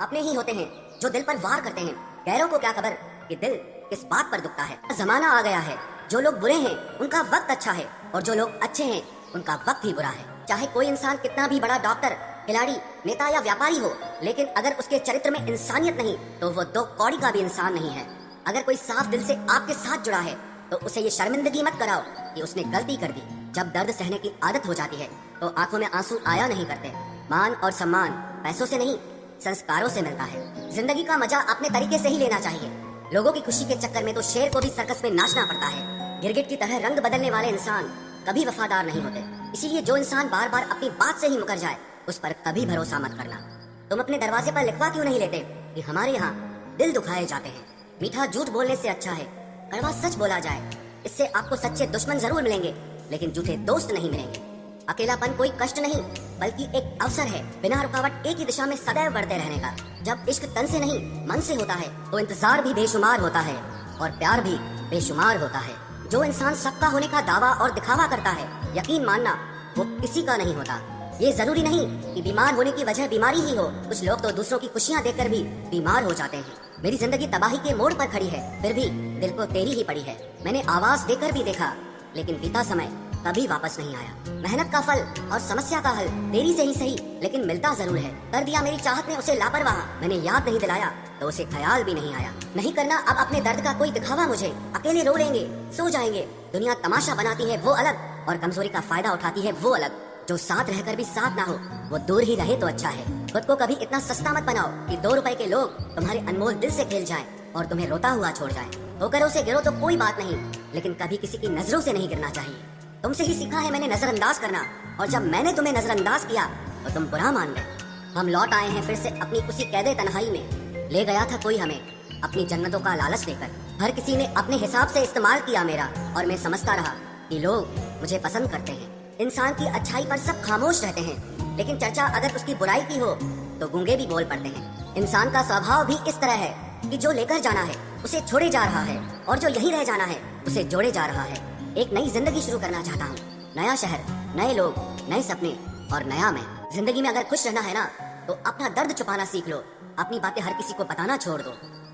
अपने ही होते हैं जो दिल पर वार करते हैं। गैरों को क्या खबर कि दिल किस बात पर दुखता है। जमाना आ गया है, जो लोग बुरे हैं उनका वक्त अच्छा है और जो लोग अच्छे हैं उनका वक्त ही बुरा है। चाहे कोई इंसान कितना भी बड़ा डॉक्टर, खिलाड़ी, नेता या व्यापारी हो, लेकिन अगर उसके चरित्र में इंसानियत नहीं तो वो दो कौड़ी का भी इंसान नहीं है। अगर कोई साफ दिल से आपके साथ जुड़ा है तो उसे ये शर्मिंदगी मत कराओ कि उसने गलती कर दी। जब दर्द सहने की आदत हो जाती है तो आंखों में आंसू आया नहीं करते। मान और सम्मान पैसों से नहीं, संस्कारों से मिलता है। जिंदगी का मजा अपने तरीके से ही लेना चाहिए। लोगों की खुशी के चक्कर में तो शेर को भी सर्कस में नाचना पड़ता है। गिरगिट की तरह रंग बदलने वाले इंसान कभी वफादार नहीं होते। इसीलिए जो इंसान बार बार अपनी बात से ही मुकर जाए उस पर कभी भरोसा मत करना। तुम अपने दरवाजे पर लिखवा क्यों नहीं लेते कि हमारे यहाँ दिल दुखाए जाते हैं। मीठा झूठ बोलने से अच्छा है कड़वा सच बोला जाए। इससे आपको सच्चे दुश्मन जरूर मिलेंगे लेकिन झूठे दोस्त नहीं मिलेंगे। अकेलापन कोई कष्ट नहीं बल्कि एक अवसर है बिना रुकावट एक ही दिशा में सदैव बढ़ते रहने का। जब इश्क तन से नहीं मन से होता है तो इंतजार भी बेशुमार होता है और प्यार भी बेशुमार होता है। जो इंसान सबका होने का दावा और दिखावा करता है, यकीन मानना वो किसी का नहीं होता। ये जरूरी नहीं कि बीमार होने की वजह बीमारी ही हो। कुछ लोग तो दूसरों की खुशियाँ देखकर भी बीमार हो जाते हैं। मेरी जिंदगी तबाही के मोड़ पर खड़ी है, फिर भी दिल को तेरी ही पड़ी है। मैंने आवाज देकर भी देखा लेकिन बीता समय कभी वापस नहीं आया। मेहनत का फल और समस्या का हल तेरी से ही सही लेकिन मिलता जरूर है। कर दिया मेरी चाहत ने उसे लापरवाह, मैंने याद नहीं दिलाया तो उसे ख्याल भी नहीं आया। नहीं करना अब अपने दर्द का कोई दिखावा मुझे। अकेले रो लेंगे, सो जाएंगे। दुनिया तमाशा बनाती है वो अलग और कमजोरी का फायदा उठाती है वो अलग। जो साथ रहकर भी साथ ना हो वो दूर ही रहे तो अच्छा है। खुद को कभी इतना सस्ता मत बनाओ कि 2 रुपए के लोग तुम्हारे अनमोल दिल से खेल जाएं और तुम्हें रोता हुआ छोड़ जाएं। ठोकरों से गिरो तो कोई बात नहीं लेकिन कभी किसी की नजरों से नहीं गिरना चाहिए। तुमसे ही सीखा है मैंने नजरअंदाज करना और जब मैंने तुम्हें नजरअंदाज किया तो तुम बुरा मान गए। हम लौट आए हैं फिर से अपनी उसी कैदे तन्हाई में। ले गया था कोई हमें अपनी जन्नतों का लालच देकर। हर किसी ने अपने हिसाब से इस्तेमाल किया मेरा और मैं समझता रहा कि लोग मुझे पसंद करते हैं। इंसान की अच्छाई पर सब खामोश रहते हैं लेकिन चर्चा अगर उसकी बुराई की हो तो गूंगे भी बोल पड़ते हैं। इंसान का स्वभाव भी इस तरह है कि जो लेकर जाना है उसे छोड़े जा रहा है और जो यहीं रह जाना है उसे जोड़े जा रहा है। एक नई जिंदगी शुरू करना चाहता हूँ। नया शहर, नए लोग, नए सपने और नया मैं। जिंदगी में अगर खुश रहना है ना तो अपना दर्द छुपाना सीख लो। अपनी बातें हर किसी को बताना छोड़ दो।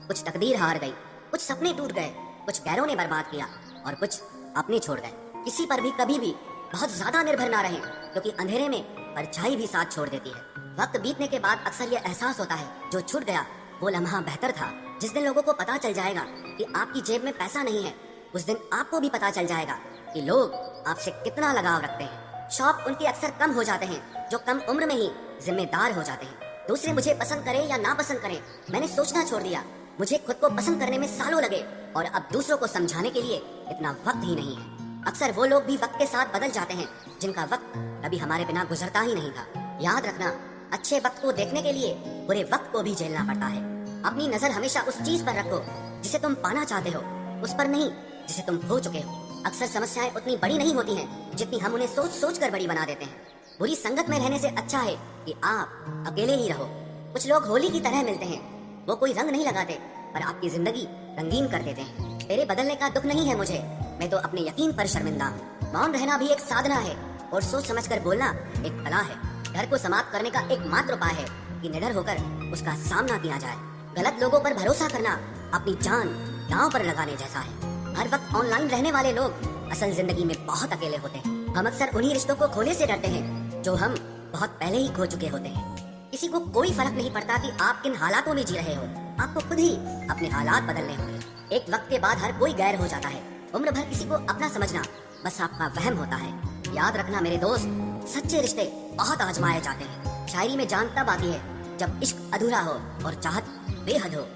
कुछ तकदीर हार गई, कुछ सपने टूट गए, कुछ गैरों ने बर्बाद किया और कुछ अपने छोड़ गए। किसी पर भी कभी भी बहुत ज्यादा निर्भर ना रहें क्योंकि अंधेरे में परछाई भी साथ छोड़ देती है। वक्त बीतने के बाद अक्सर ये एहसास होता है जो छूट गया वो लम्हा बेहतर था। जिस दिन लोगों को पता चल जाएगा कि आपकी जेब में पैसा नहीं है उस दिन आपको भी पता चल जाएगा कि लोग आपसे कितना लगाव रखते हैं। शौक उनके अक्सर कम हो जाते हैं जो कम उम्र में ही जिम्मेदार हो जाते हैं। दूसरे मुझे पसंद करें या ना पसंद करें मैंने सोचना छोड़ दिया। मुझे खुद को पसंद करने में सालों लगे और अब दूसरों को समझाने के लिए इतना वक्त ही नहीं है। अक्सर वो लोग भी वक्त के साथ बदल जाते हैं जिनका वक्त कभी हमारे बिना गुजरता ही नहीं था। याद रखना, अच्छे वक्त को देखने के लिए बुरे वक्त को भी झेलना पड़ता है। अपनी नजर हमेशा उस चीज पर रखो जिसे तुम पाना चाहते हो, उस पर नहीं जिसे तुम खो चुके हो। अक्सर समस्याएं उतनी बड़ी नहीं होती हैं जितनी हम उन्हें सोच सोच कर बड़ी बना देते हैं। बुरी संगत में रहने से अच्छा है कि आप अकेले ही रहो। कुछ लोग होली की तरह मिलते हैं, वो कोई रंग नहीं लगाते पर आपकी जिंदगी रंगीन कर देते हैं। तेरे बदलने का दुख नहीं है मुझे, मैं तो अपने यकीन पर शर्मिंदा हूँ। मौन रहना भी एक साधना है और सोच समझ कर बोलना एक कला है। डर को समाप्त करने का एकमात्र उपाय है कि निडर होकर उसका सामना किया जाए। गलत लोगों पर भरोसा करना अपनी जान दांव पर लगाने जैसा है। हर वक्त ऑनलाइन रहने वाले लोग असल जिंदगी में बहुत अकेले होते हैं। हम अक्सर उन्हीं रिश्तों को खोने से डरते हैं जो हम बहुत पहले ही खो चुके होते हैं। किसी को कोई फर्क नहीं पड़ता कि आप किन हालातों में जी रहे हो, आपको खुद ही अपने हालात बदलने होंगे। एक वक्त के बाद हर कोई गैर हो जाता है। उम्र भर किसी को अपना समझना बस आपका वहम होता है। याद रखना मेरे दोस्त, सच्चे रिश्ते बहुत आजमाए जाते हैं। शायरी में जान तब आती है जब इश्क अधूरा हो और चाहत बेहद हो।